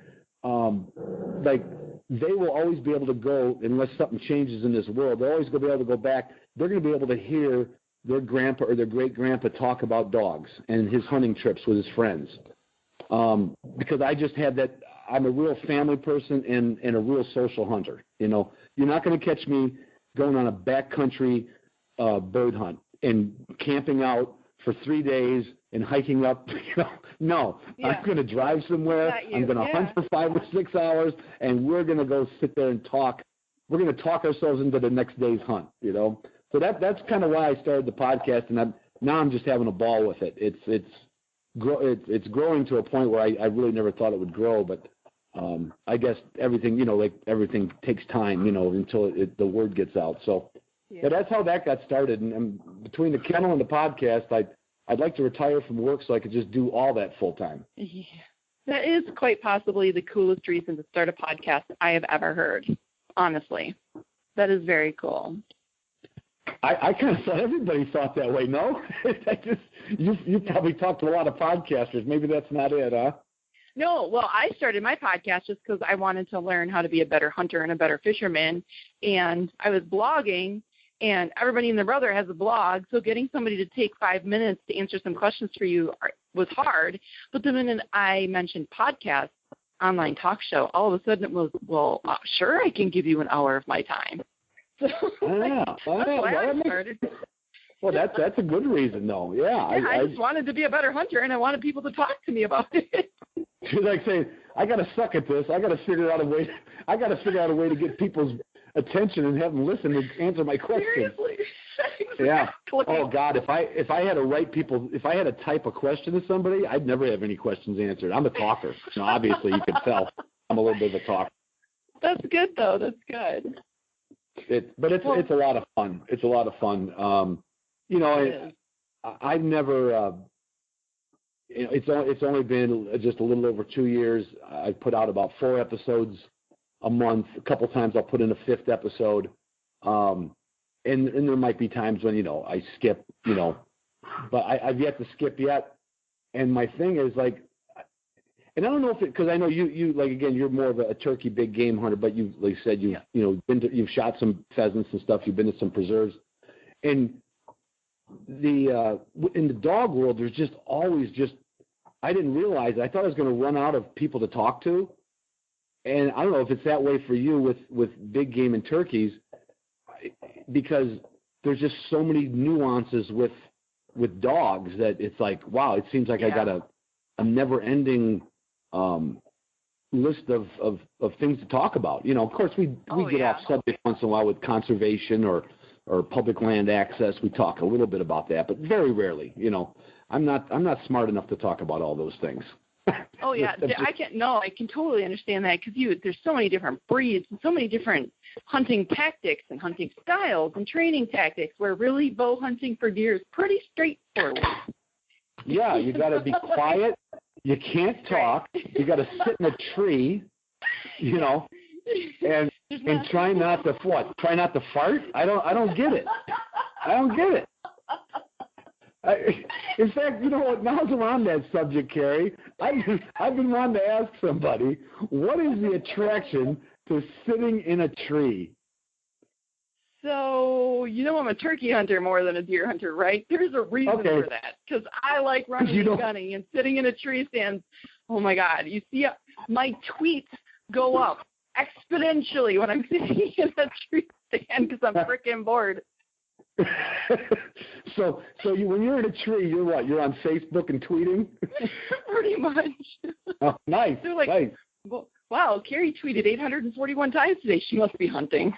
like they will always be able to go, unless something changes in this world, they're always going to be able to go back. They're going to be able to hear their grandpa or their great-grandpa talk about dogs and his hunting trips with his friends. Because I just had that, I'm a real family person and a real social hunter. You know, you're not going to catch me going on a backcountry bird hunt and camping out for 3 days and hiking up. No, I'm going to drive somewhere. I'm going to hunt for 5 or 6 hours, and we're going to go sit there and talk. We're going to talk ourselves into the next day's hunt, you know. So that's kind of why I started the podcast, and now I'm just having a ball with it. It's growing to a point where I really never thought it would grow, but I guess everything, you know, like everything takes time, you know, until the word gets out. So that's how that got started. And between the kennel and the podcast, I'd like to retire from work so I could just do all that full time. Yeah. That is quite possibly the coolest reason to start a podcast I have ever heard, honestly. That is very cool. I kind of thought everybody thought that way, no? You probably talked to a lot of podcasters. Maybe that's not it, huh? No, well, I started my podcast just because I wanted to learn how to be a better hunter and a better fisherman, and I was blogging, and everybody and their brother has a blog, so getting somebody to take 5 minutes to answer some questions for you was hard. But the minute I mentioned podcast, online talk show, all of a sudden it was, well, sure, I can give you an hour of my time. So that's why I started. Well, that's a good reason, though. Yeah, I just wanted to be a better hunter, and I wanted people to talk to me about it. You're like saying, I got to suck at this. I got to figure out a way. I got to figure out a way to get people's attention and have them listen and answer my questions. Seriously. Exactly. Yeah. Oh God, if I had to write people, if I had to type a question to somebody, I'd never have any questions answered. I'm a talker. You know, obviously, you can tell I'm a little bit of a talker. That's good, though. That's good. It's a lot of fun. It's a lot of fun. You know, I've never. It's only been just a little over 2 years. I put out about 4 episodes a month. A couple times I'll put in a 5th episode, and there might be times when, you know, I skip, you know, but I've yet to skip yet. And my thing is like, and I don't know if because I know you like, again, you're more of a turkey big game hunter, but you like said you've shot some pheasants and stuff. You've been to some preserves, and in the dog world, there's just always I didn't realize it. I thought I was going to run out of people to talk to, and I don't know if it's that way for you with big game and turkeys, because there's just so many nuances with dogs that it's like, wow, it seems like I got a never-ending list of things to talk about. You know, of course, we get off subject once in a while with conservation or public land access. We talk a little bit about that, but very rarely. You know, I'm not smart enough to talk about all those things. Oh yeah, I can totally understand that, because there's so many different breeds and so many different hunting tactics and hunting styles and training tactics, where really bow hunting for deer is pretty straightforward. Yeah, you got to be quiet. You can't talk. You got to sit in a tree, you know, and try not to what? Try not to fart? I don't get it. I don't get it. In fact, you know what? Now we're on that subject, Carrie, I've been wanting to ask somebody, what is the attraction to sitting in a tree? So, you know, I'm a turkey hunter more than a deer hunter, right? There's a reason for that, because I like running and gunning and sitting in a tree stand. Oh, my God. You see, my tweets go up exponentially when I'm sitting in a tree stand because I'm freaking bored. So when you're in a tree, you're what? You're on Facebook and tweeting? Pretty much. Oh, nice. They're like, nice. Well, wow, Carrie tweeted 841 times today. She must be hunting.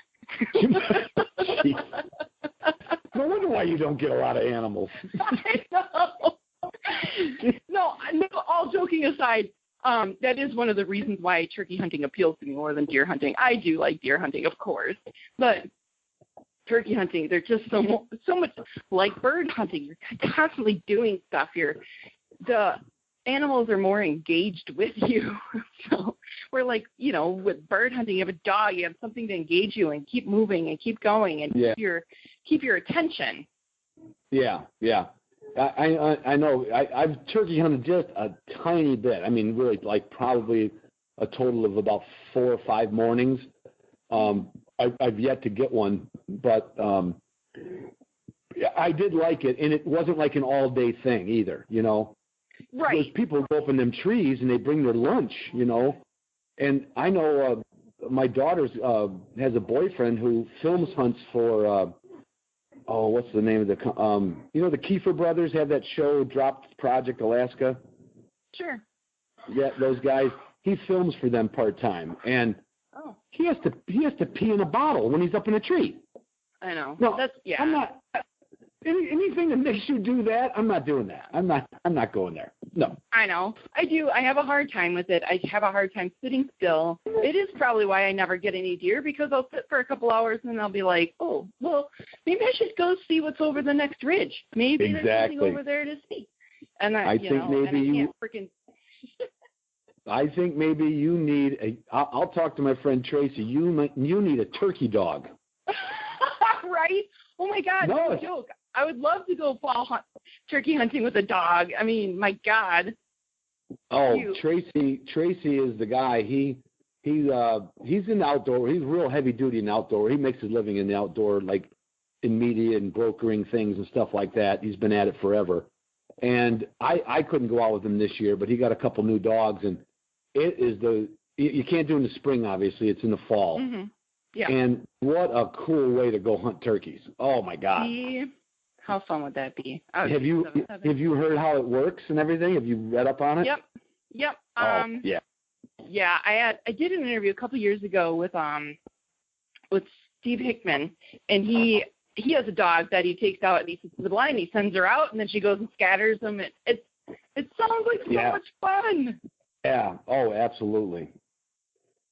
No wonder why you don't get a lot of animals. I know. No, all joking aside, that is one of the reasons why turkey hunting appeals to me more than deer hunting. I do like deer hunting, of course, but turkey hunting, they're just so much like bird hunting. You're constantly doing stuff. The animals are more engaged with you. So we're like, you know, with bird hunting, you have a dog, you have something to engage you and keep moving and keep going and keep your attention. Yeah. I know. I've turkey hunted just a tiny bit. I mean, really, like probably a total of about 4 or 5 mornings. I've yet to get one, but I did like it, and it wasn't like an all-day thing either, you know. Right. There's people go up in them trees, and they bring their lunch, you know. And I know my daughter has a boyfriend who films hunts for, what's the name of the, the Kiefer brothers have that show, Dropped Project Alaska? Sure. Yeah, those guys. He films for them part-time, and he has to pee in a bottle when he's up in a tree. I know. No, That's, yeah. I'm not. Anything that makes you do that, I'm not doing that. I'm not going there. No. I know. I do. I have a hard time with it. I have a hard time sitting still. It is probably why I never get any deer, because I'll sit for a couple hours and I'll be like, oh, well, maybe I should go see what's over the next ridge. Maybe there's something over there to see. And I think maybe you freaking. I think maybe you need I'll talk to my friend Tracy. You need a turkey dog. Right? Oh my God! No joke. I would love to go turkey hunting with a dog. I mean, my God. Oh, Tracy is the guy. He's in outdoor. He's real heavy duty in outdoor. He makes his living in the outdoor, like in media and brokering things and stuff like that. He's been at it forever. And I couldn't go out with him this year, but he got a couple new dogs, and it is you can't do it in the spring, obviously. It's in the fall. Mm-hmm. Yeah. And what a cool way to go hunt turkeys. Oh my God. How fun would that be? Have you heard how it works and everything? Have you read up on it? Yep. Yeah. Yeah, I did an interview a couple years ago with Steve Hickman, and he has a dog that he takes out and he sits to the blind. He sends her out, and then she goes and scatters them. It sounds like so much fun. Yeah. Oh, absolutely.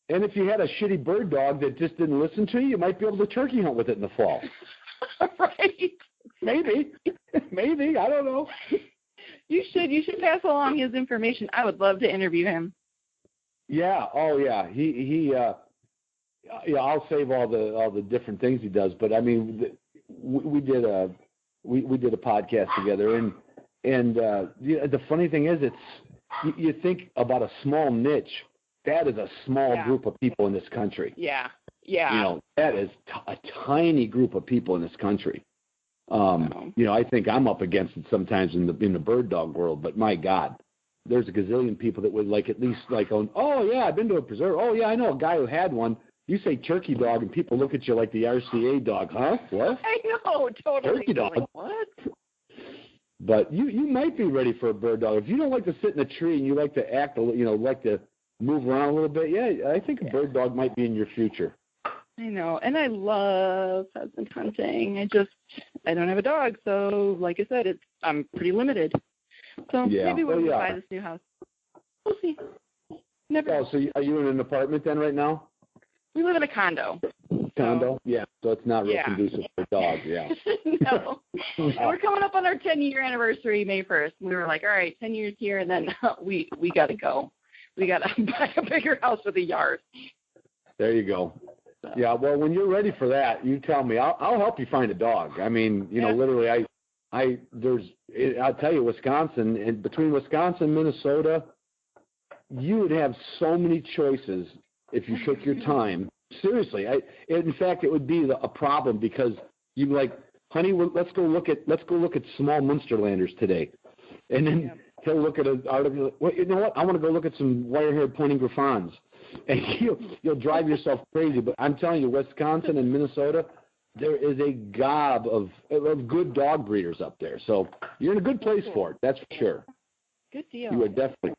And if you had a shitty bird dog that just didn't listen to you might be able to turkey hunt with it in the fall. Right. Maybe. I don't know. You should pass along his information. I would love to interview him. Yeah. Oh, yeah. He I'll save all the different things he does. But I mean, we did a podcast together, and the funny thing is, you think about a small niche. That is a small group of people in this country. Yeah. That is a tiny group of people in this country. I think I'm up against it sometimes in the bird dog world, but my God, there's a gazillion people that would at least own, oh yeah, I've been to a preserve. Oh yeah, I know a guy who had one. You say turkey dog and people look at you like the RCA dog, huh? What? I know, totally. Turkey dog. Like, what? But you might be ready for a bird dog. If you don't like to sit in a tree and you like to act, like to move around a little bit, I think a bird dog might be in your future. I know, and I love pheasant hunting. I don't have a dog, so like I said, I'm pretty limited. So maybe when we buy this new house, we'll see. Never. Oh, so are you in an apartment then right now? We live in a condo. Condo? Yeah, so it's not real conducive for dogs, yeah. No. We're coming up on our 10-year anniversary May 1st. We were like, all right, 10 years here, and then we got to go. We got to buy a bigger house with a yard. There you go. So. Yeah, well, when you're ready for that, you tell me. I'll help you find a dog. I mean, literally, I'll tell you, Wisconsin, and between Wisconsin and Minnesota, you would have so many choices if you took your time. Seriously, in fact, it would be a problem because you'd be like, honey, let's go look at small Munsterlanders today, and then he'll look at an article. Well, you know what? I want to go look at some wire-haired pointing griffons. And you'll drive yourself crazy. But I'm telling you, Wisconsin and Minnesota, there is a gob of good dog breeders up there. So you're in a good place for it. That's for sure. Good deal. You are definitely.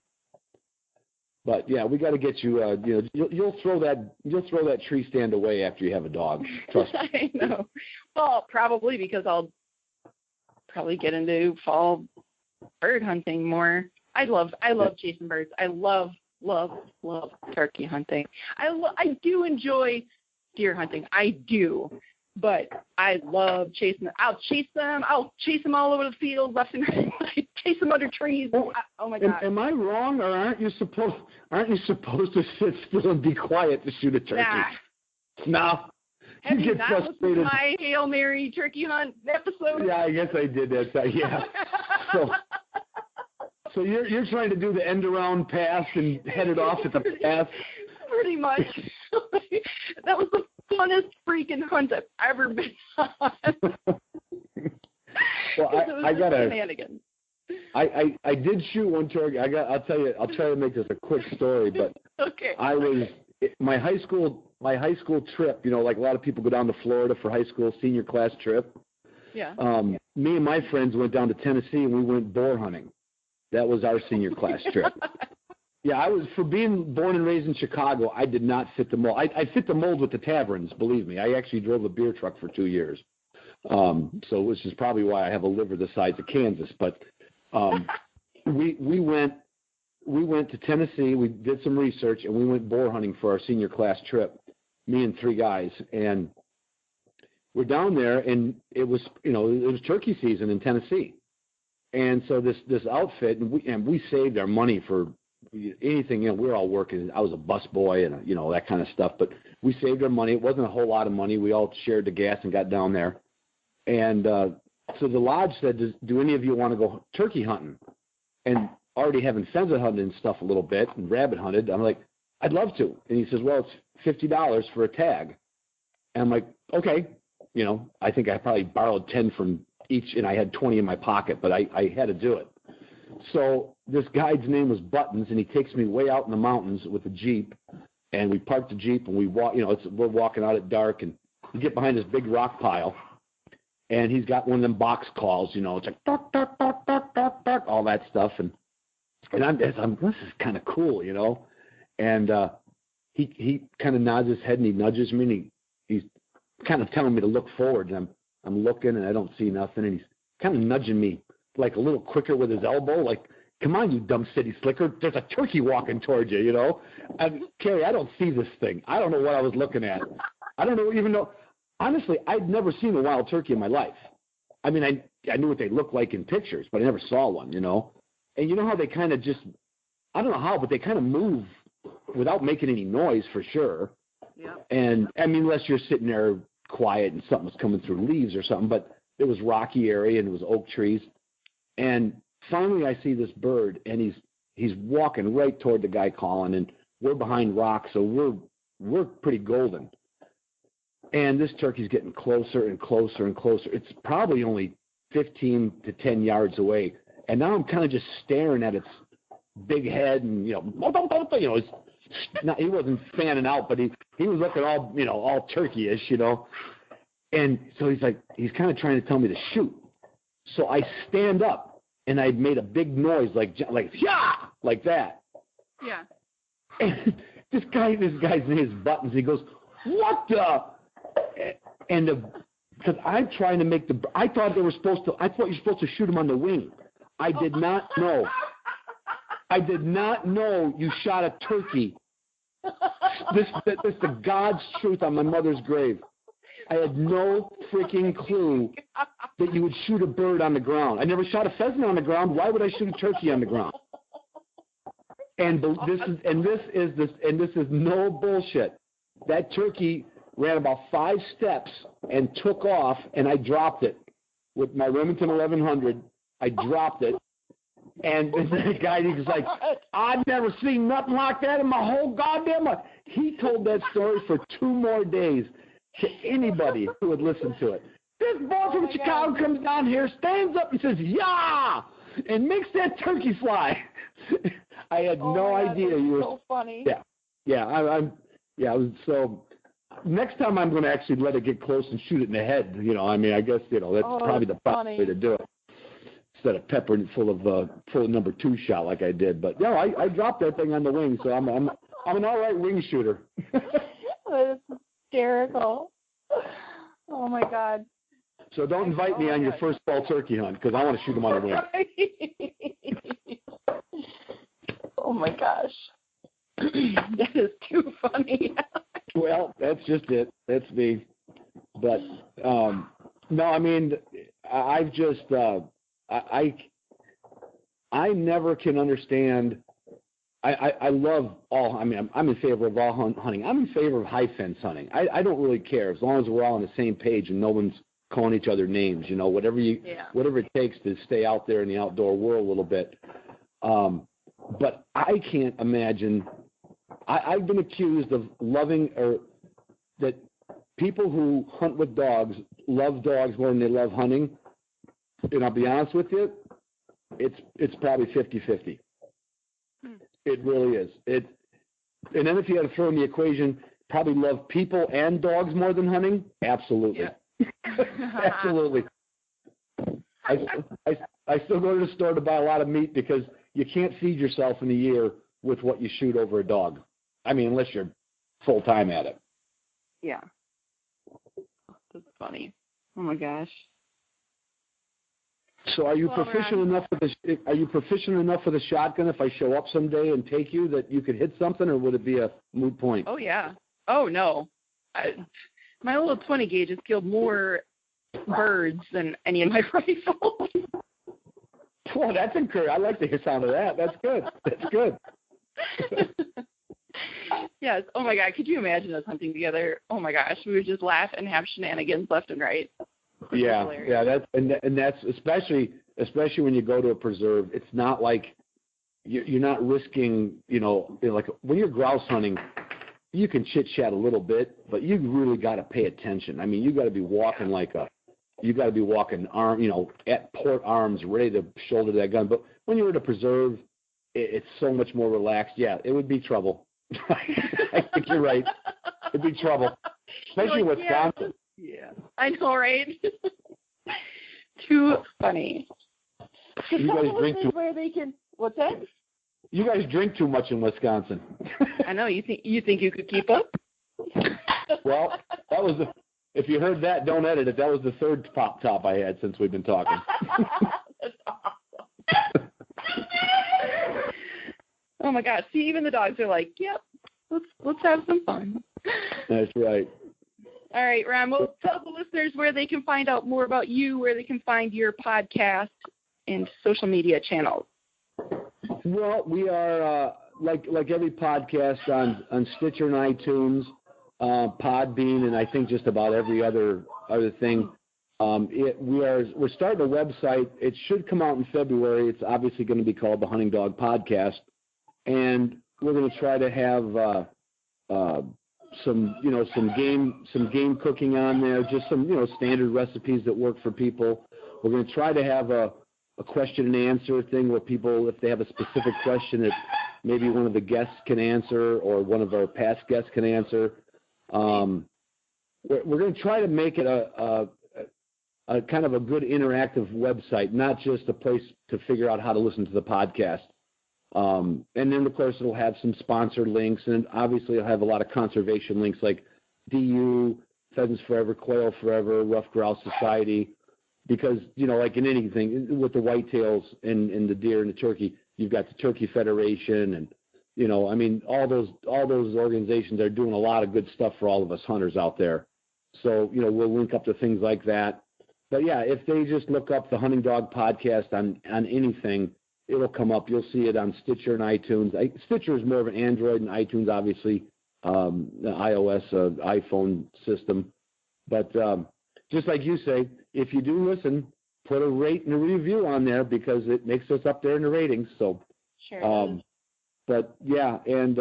But yeah, we got to get you. You'll throw that tree stand away after you have a dog. Trust me. I know. Well, probably because I'll probably get into fall bird hunting more. I love chasing birds. I love turkey hunting. I do enjoy deer hunting. I do. But I love chasing them. I'll chase them all over the field, left and right. I chase them under trees. Oh my God. Am I wrong, or aren't you supposed to sit still and be quiet to shoot a turkey? Nah. Have you get not listened to frustrated. my Hail Mary turkey hunt episode? Yeah, I guess I did that. Yeah. So you're trying to do the end around pass and head it off at the pass? Pretty much. That was the funnest freaking hunt I've ever been on. Well, I got shenanigans. I did shoot one turkey. I'll tell you. I'll try to make this a quick story, but Okay. My high school trip. You know, like a lot of people go down to Florida for high school senior class trip. Yeah. Me and my friends went down to Tennessee and we went boar hunting. That was our senior class trip. Yeah, for being born and raised in Chicago, I did not fit the mold. I fit the mold with the taverns, believe me. I actually drove a beer truck for 2 years. So which is probably why I have a liver the size of Kansas. But we went to Tennessee, we did some research, and we went boar hunting for our senior class trip, me and 3 guys. And we're down there, and it was turkey season in Tennessee. And so this outfit, and we saved our money for anything. You know, we were all working. I was a bus boy and that kind of stuff. But we saved our money. It wasn't a whole lot of money. We all shared the gas and got down there. And so the lodge said, "Do any of you want to go turkey hunting?" And already having pheasant hunted and stuff a little bit and rabbit hunted, I'm like, "I'd love to." And he says, "Well, it's $50 for a tag." And I'm like, "Okay." You know, I think I probably borrowed 10 from each, and I had 20 in my pocket, but I had to do it. So this guide's name was Buttons, and he takes me way out in the mountains with a Jeep, and we parked the Jeep, and we walk. We're walking out at dark, and we get behind this big rock pile, and he's got one of them box calls. It's like duck, duck, duck, duck, duck, duck, all that stuff, and I'm this is kind of cool, and he kind of nods his head and he nudges me, and he's kind of telling me to look forward, and I'm looking and I don't see nothing, and he's kind of nudging me like a little quicker with his elbow, like, "Come on, you dumb city slicker, there's a turkey walking towards you, And Carrie, I don't see this thing. I don't know what I was looking at. I don't even know. Honestly, I'd never seen a wild turkey in my life. I mean, I knew what they looked like in pictures, but I never saw one, And you know how they kind of just, I don't know how, but they kind of move without making any noise for sure. Yeah. And I mean, unless you're sitting there quiet and something was coming through leaves or something, but it was rocky area and it was oak trees. And finally I see this bird, and he's walking right toward the guy calling, and we're behind rocks, so we're pretty golden. And this turkey's getting closer and closer and closer. It's probably only 15 to 10 yards away. And now I'm kind of just staring at its big head, and he wasn't fanning out, but he was looking all turkey-ish, And so he's kind of trying to tell me to shoot. So I stand up, and I made a big noise like yeah, like that. Yeah. And this guy's name is Buttons. He goes, "What the?" And because I'm trying to make I thought you're supposed to shoot him on the wing. I did not know. I did not know you shot a turkey. This is the God's truth on my mother's grave. I had no freaking clue that you would shoot a bird on the ground. I never shot a pheasant on the ground. Why would I shoot a turkey on the ground? And this is no bullshit. That turkey ran about 5 steps and took off, and I dropped it with my Remington 1100. I dropped it, and the guy, he's like, "I've never seen nothing like that in my whole goddamn life." He told that story for 2 more days to anybody who would listen to it. This boy from Chicago comes down here, stands up and says, "Yeah," and makes that turkey fly. I had no idea you were so funny. Yeah. I was so. Next time I'm going to actually let it get close and shoot it in the head. I mean, I guess that's probably the proper way to do it, instead of peppering it full of number 2 shot like I did. But no, I dropped that thing on the wing, so I'm an all right wing shooter. That is hysterical. Oh my God. So don't invite me on your first fall turkey hunt, because I want to shoot them on the wing. Oh my gosh. That is too funny. Well, that's just it. That's me. But no, I mean, I've just I never can understand. I love all. I mean, I'm in favor of all hunting. I'm in favor of high fence hunting. I don't really care as long as we're all on the same page and no one's calling each other names. You know, whatever it takes to stay out there in the outdoor world a little bit. But I can't imagine. I've been accused of loving or that people who hunt with dogs love dogs more than they love hunting. And I'll be honest with you, it's probably 50-50. It really is. And then if you had to throw in the equation, probably love people and dogs more than hunting? Absolutely. Yeah. Absolutely. I still go to the store to buy a lot of meat because you can't feed yourself in a year with what you shoot over a dog. I mean, unless you're full-time at it. Yeah. That's funny. Oh, my gosh. So are you proficient enough with the shotgun if I show up someday and take you that you could hit something, or would it be a moot point? Oh, yeah. Oh, no. My little 20 gauge has killed more birds than any of my rifles. Well, that's encouraging. I like the sound of that. That's good. That's good. Yes. Oh, my God. Could you imagine us hunting together? Oh, my gosh. We would just laugh and have shenanigans left and right. Yeah. That's especially when you go to a preserve. It's not like you're not risking, like when you're grouse hunting, you can chit chat a little bit, but you really got to pay attention. I mean, you got to be walking at port arms, ready to shoulder that gun. But when you're at a preserve, it's so much more relaxed. Yeah, it would be trouble. I think you're right. It'd be trouble, especially with Wisconsin. Yeah, I know, right? Too funny. You guys drink too. Where they can? What's that? You guys drink too much in Wisconsin. I know. You think you could keep up? Well, that was if you heard that, don't edit it. That was the third top I had since we've been talking. That's awesome. Oh my gosh! See, even the dogs are like, "Yep, let's have some fun." That's right. All right, Ron. Well, tell the listeners where they can find out more about you, where they can find your podcast and social media channels. Well, we are like every podcast on Stitcher and iTunes, Podbean, and I think just about every other thing. We're starting a website. It should come out in February. It's obviously going to be called the Hunting Dog Podcast, and we're going to try to have some game cooking on there, just some standard recipes that work for people. We're going to try to have a question and answer thing where people, if they have a specific question that maybe one of the guests can answer or one of our past guests can answer. We're going to try to make it a kind of a good interactive website, not just a place to figure out how to listen to the podcast. And then, of course, it'll have some sponsored links, and obviously it'll have a lot of conservation links like DU, Pheasants Forever, Quail Forever, Rough Grouse Society, because, like in anything, with the whitetails and the deer and the turkey, you've got the Turkey Federation, and, all those organizations are doing a lot of good stuff for all of us hunters out there. So, we'll link up to things like that. But, yeah, if they just look up the Hunting Dog Podcast on anything, it'll come up. You'll see it on Stitcher and iTunes. Stitcher is more of an Android, and iTunes, obviously, the iOS, iPhone system. But just like you say, if you do listen, put a rate and a review on there because it makes us up there in the ratings. So, sure. But yeah, and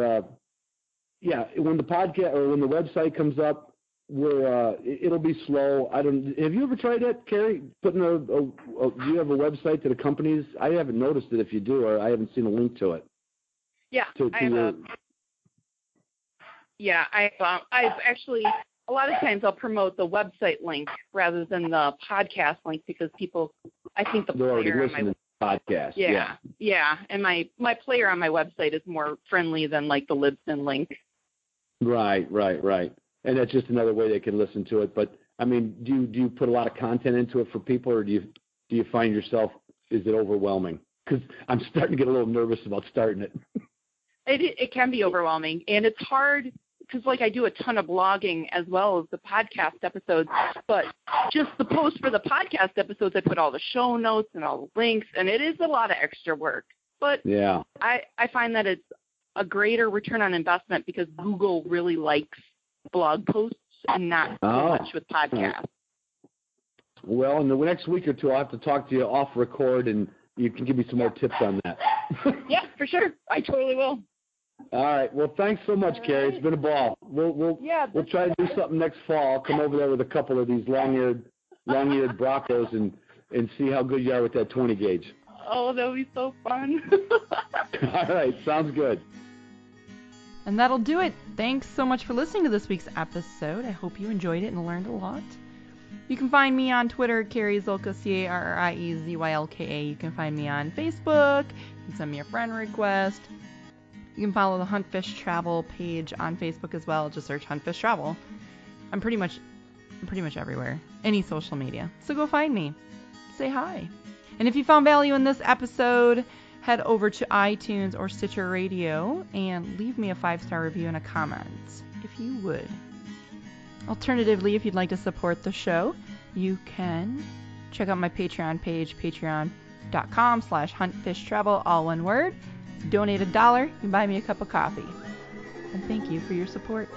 when the podcast or when the website comes up, it'll be slow. Have you ever tried that, Carrie? Putting do you have a website that accompanies? I haven't noticed it if you do, or I haven't seen a link to it. Yeah, I've actually, a lot of times I'll promote the website link rather than the podcast link because people, I think the player on my podcast. Yeah, and my player on my website is more friendly than like the Libsyn link. Right. And that's just another way they can listen to it. But I mean, do you put a lot of content into it for people, or do you find yourself, is it overwhelming? Because I'm starting to get a little nervous about starting it. It can be overwhelming, and it's hard because I do a ton of blogging as well as the podcast episodes. But just the post for the podcast episodes, I put all the show notes and all the links, and it is a lot of extra work. But yeah, I find that it's a greater return on investment because Google really likes blog posts and not so much with podcasts. Well, in the next week or two, I'll have to talk to you off record, and you can give me some more tips on that. Yeah, for sure. I totally will. All right. Well, thanks so much, Carrie. It's been a ball. We'll try to do something next fall. I'll come over there with a couple of these long-eared Broncos and see how good you are with that 20 gauge. Oh, that'll be so fun. All right. Sounds good. And that'll do it. Thanks so much for listening to this week's episode. I hope you enjoyed it and learned a lot. You can find me on Twitter, Carrie Zylka, CarrieZylka. You can find me on Facebook. You can send me a friend request. You can follow the Huntfish Travel page on Facebook as well. Just search Huntfish Travel. I'm pretty much everywhere. Any social media. So go find me. Say hi. And if you found value in this episode, head over to iTunes or Stitcher Radio and leave me a 5-star review and a comment, if you would. Alternatively, if you'd like to support the show, you can check out my Patreon page, patreon.com/huntfishtravel, all one word. Donate $1, you can buy me a cup of coffee. And thank you for your support.